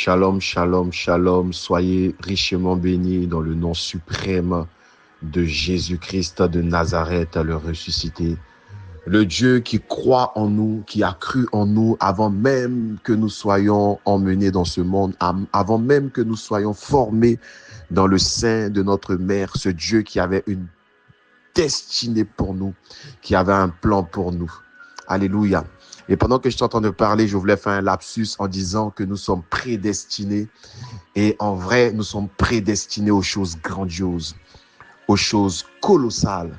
Shalom, shalom, shalom. Soyez richement bénis dans le nom suprême de Jésus-Christ de Nazareth, le ressuscité. Le Dieu qui croit en nous, qui a cru en nous avant même que nous soyons emmenés dans ce monde, avant même que nous soyons formés dans le sein de notre mère, ce Dieu qui avait une destinée pour nous, qui avait un plan pour nous. Alléluia. Et pendant que je suis en train de parler, je voulais faire un lapsus en disant que nous sommes prédestinés. Et en vrai, nous sommes prédestinés aux choses grandioses, aux choses colossales.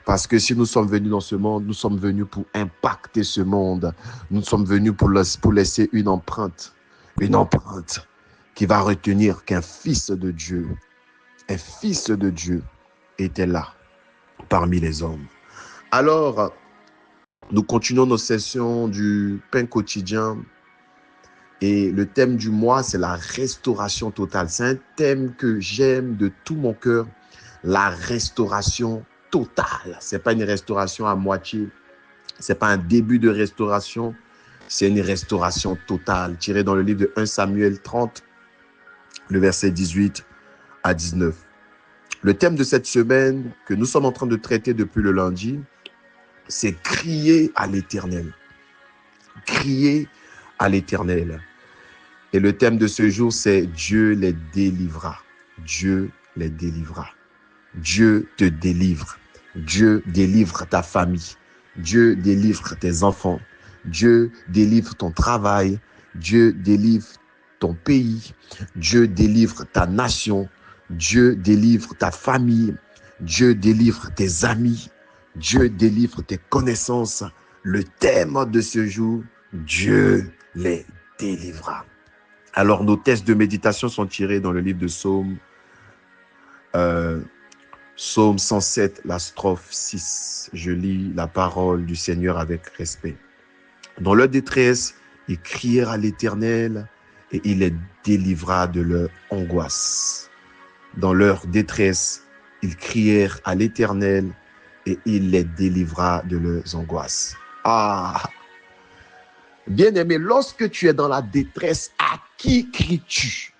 Parce que si nous sommes venus dans ce monde, nous sommes venus pour impacter ce monde. Nous sommes venus pour laisser une empreinte qui va retenir qu'un fils de Dieu était là parmi les hommes. Alors, nous continuons nos sessions du pain quotidien et le thème du mois, c'est la restauration totale. C'est un thème que j'aime de tout mon cœur, la restauration totale. Ce n'est pas une restauration à moitié, ce n'est pas un début de restauration, c'est une restauration totale, tirée dans le livre de 1 Samuel 30, le verset 18 à 19. Le thème de cette semaine que nous sommes en train de traiter depuis le lundi, c'est crier à l'Éternel. Crier à l'Éternel. Et le thème de ce jour, c'est Dieu les délivra. Dieu les délivra. Dieu te délivre. Dieu délivre ta famille. Dieu délivre tes enfants. Dieu délivre ton travail. Dieu délivre ton pays. Dieu délivre ta nation. Dieu délivre ta famille. Dieu délivre tes amis. Dieu délivre tes connaissances. Le thème de ce jour, Dieu les délivra. Alors, nos textes de méditation sont tirés dans le livre de Psaume, Psaume 107, la strophe 6. Je lis la parole du Seigneur avec respect. Dans leur détresse, ils crièrent à l'Éternel et il les délivra de leur angoisse. Dans leur détresse, ils crièrent à l'Éternel et il les délivra de leurs angoisses. Ah! Bien-aimé, lorsque tu es dans la détresse, à qui cries-tu?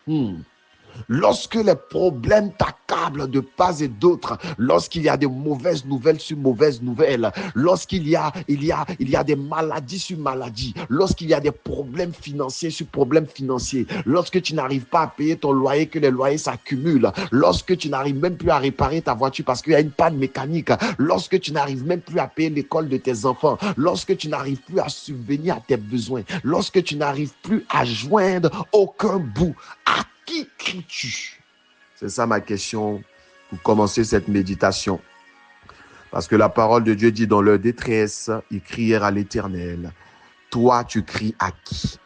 Lorsque les problèmes t'accablent de part et d'autre, lorsqu'il y a des mauvaises nouvelles sur mauvaises nouvelles, lorsqu'il y a des maladies sur maladies, lorsqu'il y a des problèmes financiers sur problèmes financiers, lorsque tu n'arrives pas à payer ton loyer, que les loyers s'accumulent, lorsque tu n'arrives même plus à réparer ta voiture parce qu'il y a une panne mécanique, lorsque tu n'arrives même plus à payer l'école de tes enfants, lorsque tu n'arrives plus à subvenir à tes besoins, lorsque tu n'arrives plus à joindre aucun bout, à qui cries-tu? C'est ça ma question pour commencer cette méditation. Parce que la parole de Dieu dit dans leur détresse, ils crièrent à l'Éternel. Toi, tu cries à qui?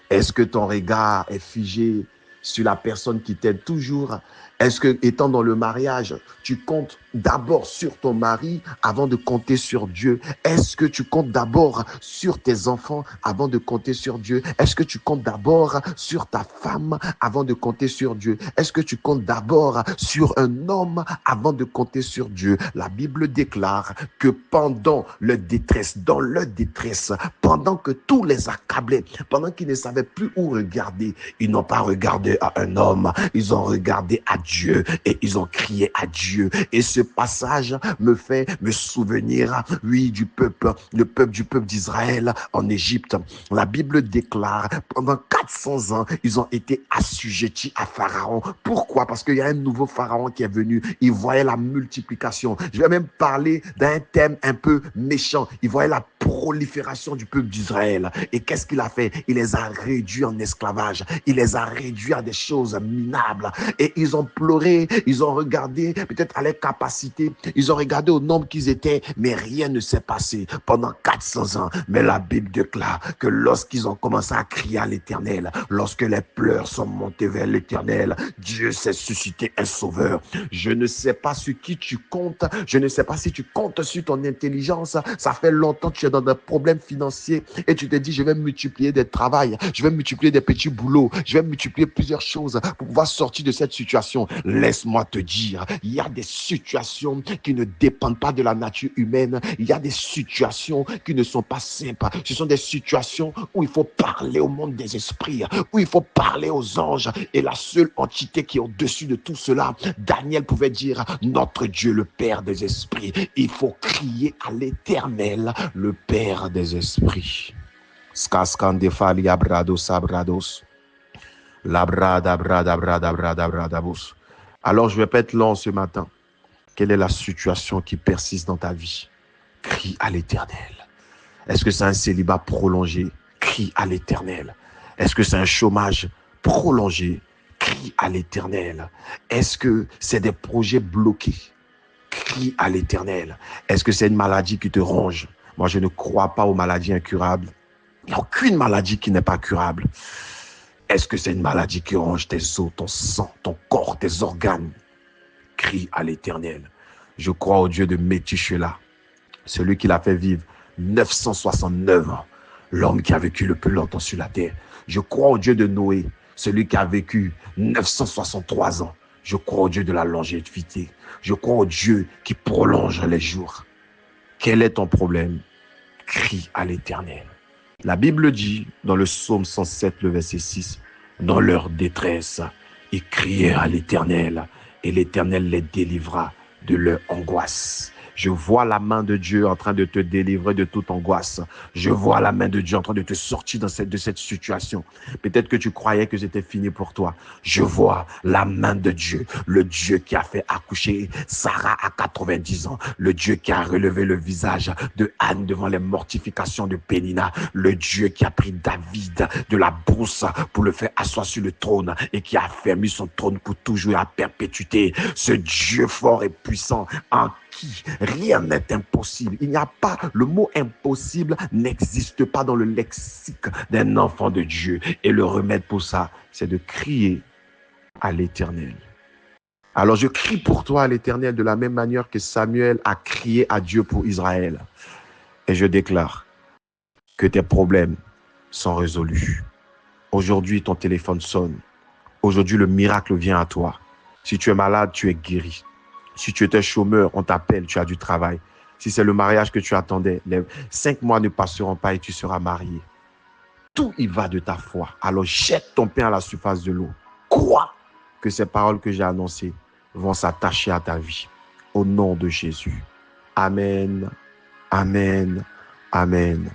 Est-ce que ton regard est figé sur la personne qui t'aide toujours? Est-ce que, étant dans le mariage, tu comptes d'abord sur ton mari avant de compter sur Dieu? Est-ce que tu comptes d'abord sur tes enfants avant de compter sur Dieu? Est-ce que tu comptes d'abord sur ta femme avant de compter sur Dieu? Est-ce que tu comptes d'abord sur un homme avant de compter sur Dieu? La Bible déclare que pendant leur détresse, dans leur détresse, pendant que tout les accablait, pendant qu'ils ne savaient plus où regarder, ils n'ont pas regardé à un homme, ils ont regardé à Dieu et ils ont crié à Dieu. Et ce passage me fait me souvenir, oui, du peuple d'Israël en Égypte. La Bible déclare, pendant 400 ans, ils ont été assujettis à Pharaon. Pourquoi? Parce qu'il y a un nouveau Pharaon qui est venu. Il voyait la multiplication. Je vais même parler d'un thème un peu méchant. Il voyait la prolifération du peuple d'Israël. Et qu'est-ce qu'il a fait? Il les a réduits en esclavage. Il les a réduits à des choses minables. Et ils ont pleuré, ils ont regardé peut-être à leur capacité, ils ont regardé au nombre qu'ils étaient, mais rien ne s'est passé pendant 400 ans. Mais la Bible déclare que lorsqu'ils ont commencé à crier à l'Éternel, lorsque les pleurs sont montés vers l'Éternel, Dieu s'est suscité un sauveur. Je ne sais pas sur qui tu comptes, je ne sais pas si tu comptes sur ton intelligence. Ça fait longtemps que tu es dans des problèmes financiers et tu te dis, je vais multiplier des travails, je vais multiplier des petits boulots, je vais multiplier plusieurs choses pour pouvoir sortir de cette situation. Laisse-moi te dire, il y a des situations qui ne dépendent pas de la nature humaine. Il y a des situations qui ne sont pas simples. Ce sont des situations où il faut parler au monde des esprits, où il faut parler aux anges. Et la seule entité qui est au-dessus de tout cela, Daniel pouvait dire, notre Dieu, le Père des esprits. Il faut crier à l'Éternel, le Père des esprits. Skaskandefali abrados abrados. Labrada brada brada brada bradabus. Alors je vais pas être long ce matin. Quelle est la situation qui persiste dans ta vie? Crie à l'Éternel. Est-ce que c'est un célibat prolongé? Crie à l'Éternel. Est-ce que c'est un chômage prolongé? Crie à l'Éternel. Est-ce que c'est des projets bloqués? Crie à l'Éternel. Est-ce que c'est une maladie qui te ronge? Moi, je ne crois pas aux maladies incurables. Il n'y a aucune maladie qui n'est pas curable. Est-ce que c'est une maladie qui ronge tes os, ton sang, ton corps, tes organes? Crie à l'Éternel. Je crois au Dieu de Métushela, celui qui l'a fait vivre 969 ans, l'homme qui a vécu le plus longtemps sur la terre. Je crois au Dieu de Noé, celui qui a vécu 963 ans. Je crois au Dieu de la longévité. Je crois au Dieu qui prolonge les jours. Quel est ton problème? Crie à l'Éternel. La Bible dit dans le psaume 107, le verset 6, dans leur détresse, ils crièrent à l'Éternel et l'Éternel les délivra de leur angoisse. Je vois la main de Dieu en train de te délivrer de toute angoisse. Je vois la main de Dieu en train de te sortir de cette situation. Peut-être que tu croyais que c'était fini pour toi. Je vois la main de Dieu, le Dieu qui a fait accoucher Sarah à 90 ans, le Dieu qui a relevé le visage de Anne devant les mortifications de Pénina, le Dieu qui a pris David de la brousse pour le faire asseoir sur le trône et qui a affermi son trône pour toujours et à perpétuité. Ce Dieu fort et puissant en qui rien n'est impossible. Il n'y a pas, le mot impossible n'existe pas dans le lexique d'un enfant de Dieu. Et le remède pour ça, c'est de crier à l'Éternel. Alors je crie pour toi à l'Éternel de la même manière que Samuel a crié à Dieu pour Israël. Et je déclare que tes problèmes sont résolus. Aujourd'hui, ton téléphone sonne. Aujourd'hui, le miracle vient à toi. Si tu es malade, tu es guéri. Si tu étais chômeur, on t'appelle, tu as du travail. Si c'est le mariage que tu attendais, les 5 mois ne passeront pas et tu seras marié. Tout y va de ta foi. Alors jette ton pain à la surface de l'eau. Crois que ces paroles que j'ai annoncées vont s'attacher à ta vie. Au nom de Jésus. Amen. Amen. Amen.